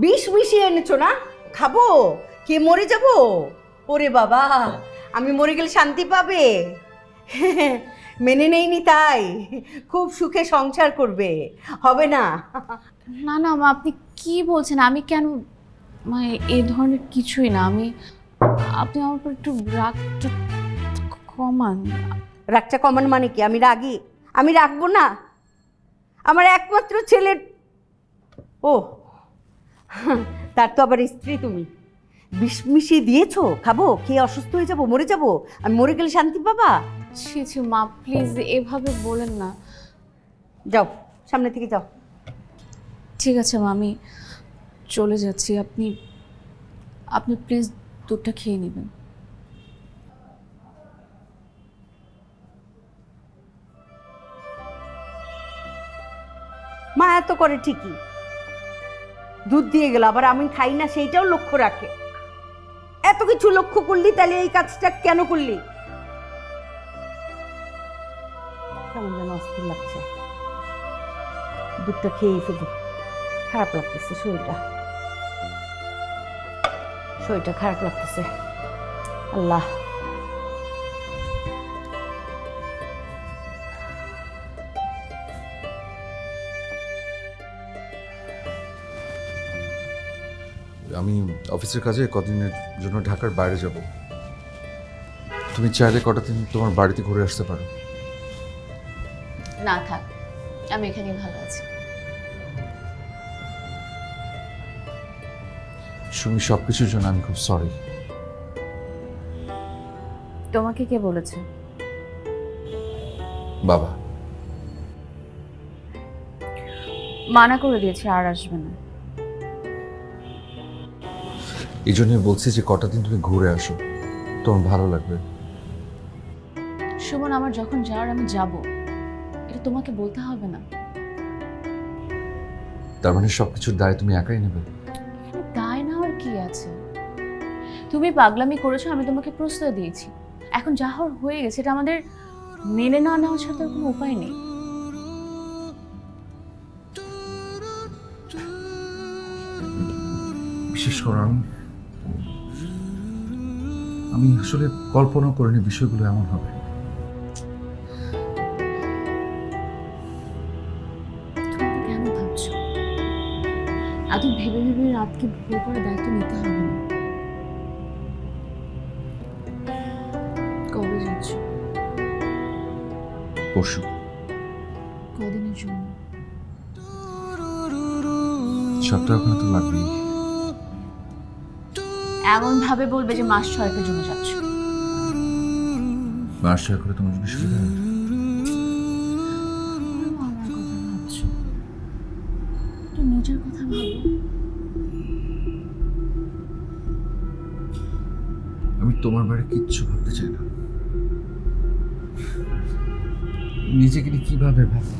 বিষ মিশিয়ে এনেছো না? খাবো? কে মরে যাব? ওরে বাবা, আমি মরে গেলে শান্তি পাবে? মেনে নেইনি তাই খুব সুখে সংসার করবে, হবে না? না না মা, আপনি কি বলছেন? আমি কেন, মা এই ধরনের কিছুই না। আপনি আমার উপর একটু রাগটা কমান। রাগটা কমান মানে কি? আমি রাগী? আমি রাখবো না? আমার একমাত্র ছেলের, ও তার তো আবার স্ত্রী তুমি, বিষ মিশিয়ে দিয়েছো? খাবো? খেয়ে অসুস্থ হয়ে যাবো, মরে যাবো? আমি মরে গেলে শান্তি পাবা? ছি ছি মা, প্লিজ এভাবে বলেন না। যাও, সামনে থেকে যাও। ঠিক আছে মা, আমি চলে যাচ্ছি। আপনি আপনি প্লিজ দুধটা খেয়ে নেবেন। মা এত করে ঠিকই, দুধ দিয়ে গেল, আবার আমি খাই না সেইটাও লক্ষ্য রাখে। এত কিছু লক্ষ্য করলি, তাহলে এই কাজটা কেন করলি? কেমন যেন অস্থির লাগছে, দুধটা খেয়ে ফেলি। খারাপ লাগতেছে শরীরটা, শরীরটা খারাপ লাগতেছে। আল্লাহ, আমি অফিসের কাজে কদিনের জন্য ঢাকার বাইরে যাব। তুমি চাইলে কটা দিন তোমার বাড়িতে ঘুরে আসতে পারো। না থাক, আমি এখানেই ভালো আছি। সুমি, সব কিছুর জন্য আমি খুব সরি। তোমাকে কে বলেছে? বাবা। মানা করে দিয়েছে আর আসবে না। এই জন্যই বলছি যে কটা দিন তুমি ঘুরে আসো, তোমার ভালো লাগবে। সুমন, আমার যখন যাওয়ার আমি যাব, এটা তোমাকে বলতে হবে না। তার মানে সবকিছুর দায় তুমি একাই নেবে? দায় নেওয়ার কি আছে? তুমি পাগলামি করেছো, আমি তোমাকে প্রশ্রয় দিয়েছি। এখন যা হওয়ার হয়ে গেছে, এটা আমাদের মেনে না নেওয়ার সাথে কোনো উপায় নেই। বিশেষ করে আমি আসলে কল্পনা করিনি বিষয়গুলো এমন হবে। তুমি কেন ভাবছো? এত ভেবে ভেবে রাতকে ভুল করার দায়িত্ব নিতে হবে না। কবে যাচ্ছ? পরশু। কদিনের জন্য? সপ্তাহখানে তো লাগবেই। এমন ভাবে বলবে যে মাস 6 জন্য যাচ্ছ। মাস 6 করে তোমার জন্য সুবিধা হবে। আমার কথা ভাবছো, একটু নিজের কথা ভাবো। আমি তোমার বাড়ি কিচ্ছু ভাবতে চাই না। নিজেকে নিয়ে কিভাবে ভাবি?